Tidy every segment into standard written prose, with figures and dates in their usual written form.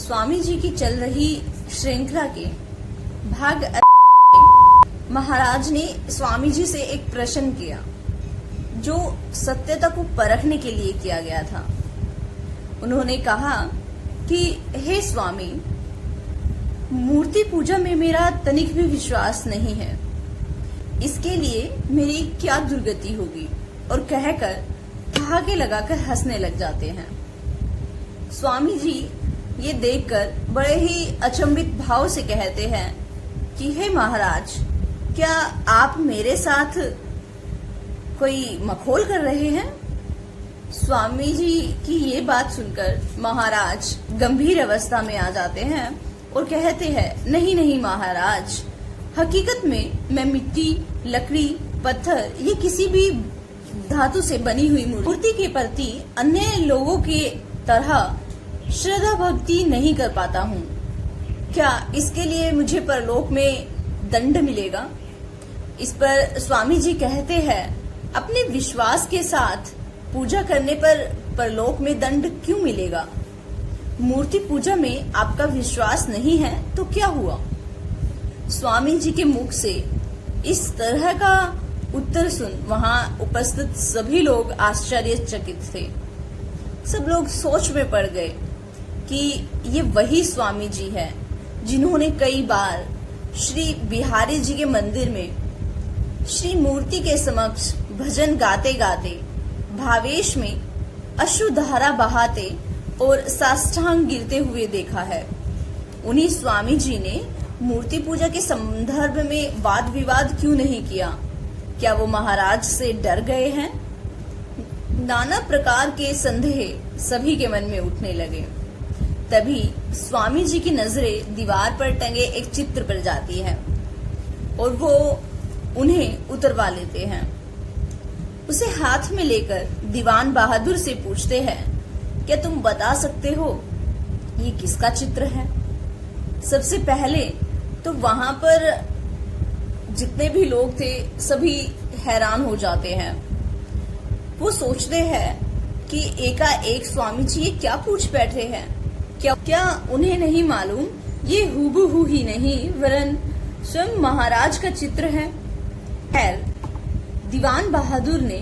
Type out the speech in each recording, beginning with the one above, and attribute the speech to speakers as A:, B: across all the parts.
A: स्वामी जी की चल रही श्रृंखला के भाग महाराज ने स्वामी जी से एक प्रश्न किया जो सत्यता को परखने के लिए किया गया था। उन्होंने कहा कि हे स्वामी, मूर्ति पूजा में मेरा तनिक भी विश्वास नहीं है, इसके लिए मेरी क्या दुर्गति होगी, और कहकर ठहाके लगाकर हंसने लग जाते हैं। स्वामी जी ये देखकर बड़े ही अचंभित भाव से कहते हैं कि हे महाराज, क्या आप मेरे साथ कोई मखौल कर रहे हैं? स्वामी जी की ये बात सुनकर महाराज गंभीर अवस्था में आ जाते हैं और कहते हैं, नहीं नहीं महाराज, हकीकत में मैं मिट्टी, लकड़ी, पत्थर, ये किसी भी धातु से बनी हुई मूर्ति के प्रति अन्य लोगों के तरह श्रद्धा भक्ति नहीं कर पाता हूँ। क्या इसके लिए मुझे परलोक में दंड मिलेगा? इस पर स्वामी जी कहते हैं, अपने विश्वास के साथ पूजा करने पर परलोक में दंड क्यों मिलेगा? मूर्ति पूजा में आपका विश्वास नहीं है तो क्या हुआ? स्वामी जी के मुख से इस तरह का उत्तर सुन वहां उपस्थित सभी लोग आश्चर्यचकित थे। सब लोग सोच में पड़ गए कि ये वही स्वामी जी है जिन्होंने कई बार श्री बिहारी जी के मंदिर में श्री मूर्ति के समक्ष भजन गाते गाते भावेश में अश्रुधारा बहाते और साष्टांग गिरते हुए देखा है। उन्हीं स्वामी जी ने मूर्ति पूजा के संदर्भ में वाद विवाद क्यों नहीं किया? क्या वो महाराज से डर गए हैं? नाना प्रकार के संदेह सभी के मन में उठने लगे। तभी स्वामी जी की नजरें दीवार पर टंगे एक चित्र पर जाती है और वो उन्हें उतरवा लेते हैं। उसे हाथ में लेकर दीवान बहादुर से पूछते हैं, क्या तुम बता सकते हो ये किसका चित्र है? सबसे पहले तो वहां पर जितने भी लोग थे सभी हैरान हो जाते हैं। वो सोचते हैं कि एकाएक स्वामी जी ये क्या पूछ बैठे हैं? क्या उन्हें नहीं मालूम ये हूबहू ही नहीं वरन स्वयं महाराज का चित्र है? खैर, दीवान बहादुर ने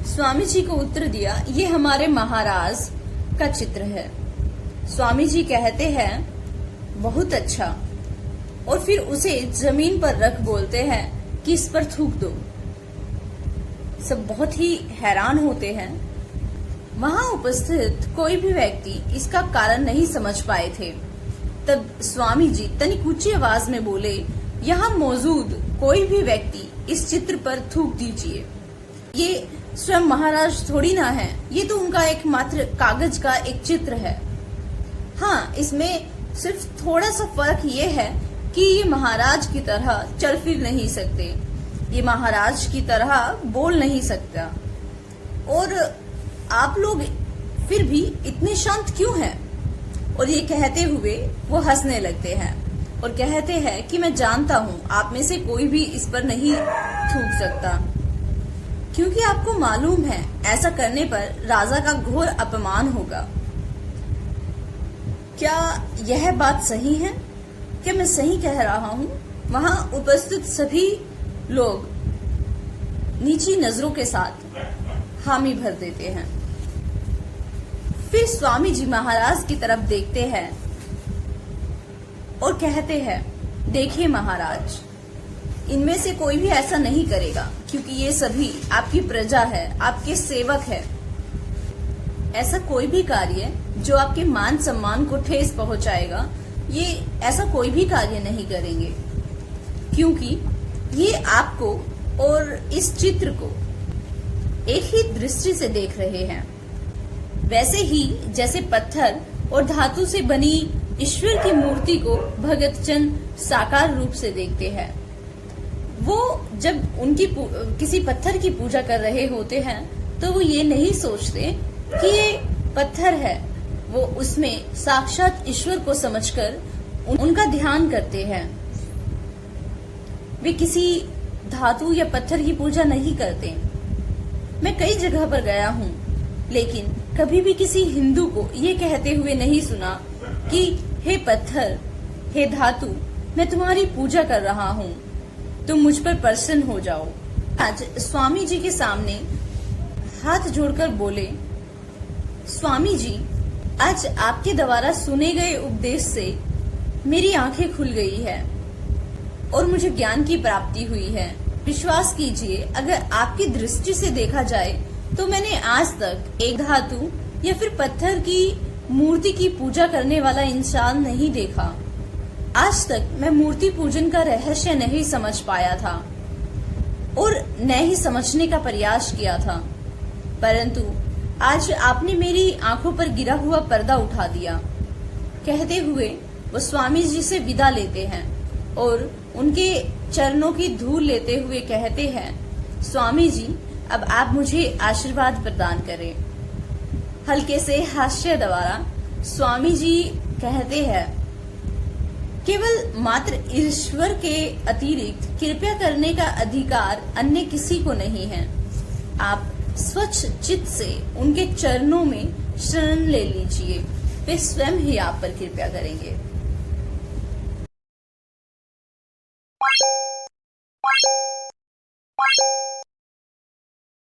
A: स्वामी जी को उत्तर दिया, ये हमारे महाराज का चित्र है। स्वामी जी कहते हैं, बहुत अच्छा, और फिर उसे जमीन पर रख बोलते हैं कि इस पर थूक दो। सब बहुत ही हैरान होते हैं। वहां उपस्थित कोई भी व्यक्ति इसका कारण नहीं समझ पाए थे। तब स्वामी जी तनिक ऊंची आवाज में बोले, यहाँ मौजूद कोई भी व्यक्ति इस चित्र पर थूक दीजिए। ये स्वयं महाराज थोड़ी ना है, ये तो उनका एकमात्र कागज का एक चित्र है। हाँ, इसमें सिर्फ थोड़ा सा फर्क ये है कि ये महाराज की तरह चल फिर नहीं सकते, ये महाराज की तरह बोल नहीं सकता, और आप लोग फिर भी इतने शांत क्यों हैं? और ये कहते हुए वो हंसने लगते हैं और कहते हैं कि मैं जानता हूँ आप में से कोई भी इस पर नहीं थूक सकता, क्योंकि आपको मालूम है ऐसा करने पर राजा का घोर अपमान होगा। क्या यह बात सही है? क्या मैं सही कह रहा हूँ? वहां उपस्थित सभी लोग नीची नजरों के साथ हामी भर देते हैं। फिर स्वामी जी महाराज की तरफ देखते हैं और कहते हैं, देखिए महाराज, इनमें से कोई भी ऐसा नहीं करेगा, क्योंकि ये सभी आपकी प्रजा है, आपके सेवक है। ऐसा कोई भी कार्य जो आपके मान सम्मान को ठेस पहुंचाएगा, ये ऐसा कोई भी कार्य नहीं करेंगे, क्योंकि ये आपको और इस चित्र को एक ही दृष्टि से देख रहे हैं। वैसे ही जैसे पत्थर और धातु से बनी ईश्वर की मूर्ति को भगत जन साकार रूप से देखते हैं। वो जब उनकी किसी पत्थर की पूजा कर रहे होते हैं तो वो ये नहीं सोचते कि ये पत्थर है, वो उसमें साक्षात ईश्वर को समझकर उनका ध्यान करते हैं। वे किसी धातु या पत्थर की पूजा नहीं करते। मैं कई जगह पर गया हूँ, लेकिन कभी भी किसी हिंदू को ये कहते हुए नहीं सुना कि हे पत्थर, हे धातु, मैं तुम्हारी पूजा कर रहा हूँ, तुम मुझ पर प्रसन्न हो जाओ। आज स्वामी जी के सामने हाथ जोड़कर बोले, स्वामी जी, आज आपके द्वारा सुने गए उपदेश से मेरी आंखें खुल गई है और मुझे ज्ञान की प्राप्ति हुई है। विश्वास कीजिए, अगर आपकी दृष्टि से देखा जाए तो मैंने आज तक एक धातु या फिर पत्थर की मूर्ति की पूजा करने वाला इंसान नहीं देखा। आज तक मैं मूर्ति पूजन का रहस्य नहीं समझ पाया था और न ही समझने का प्रयास किया था, परंतु आज आपने मेरी आंखों पर गिरा हुआ पर्दा उठा दिया। कहते हुए वो स्वामी जी से विदा लेते हैं और उनके चरणों की धूल लेते हुए कहते हैं, स्वामी जी, अब आप मुझे आशीर्वाद प्रदान करें। हल्के से हास्य द्वारा स्वामी जी कहते हैं, केवल मात्र ईश्वर के अतिरिक्त कृपा करने का अधिकार अन्य किसी को नहीं है। आप स्वच्छ चित्त से उनके चरणों में शरण ले लीजिए, वे स्वयं ही आप पर कृपा करेंगे।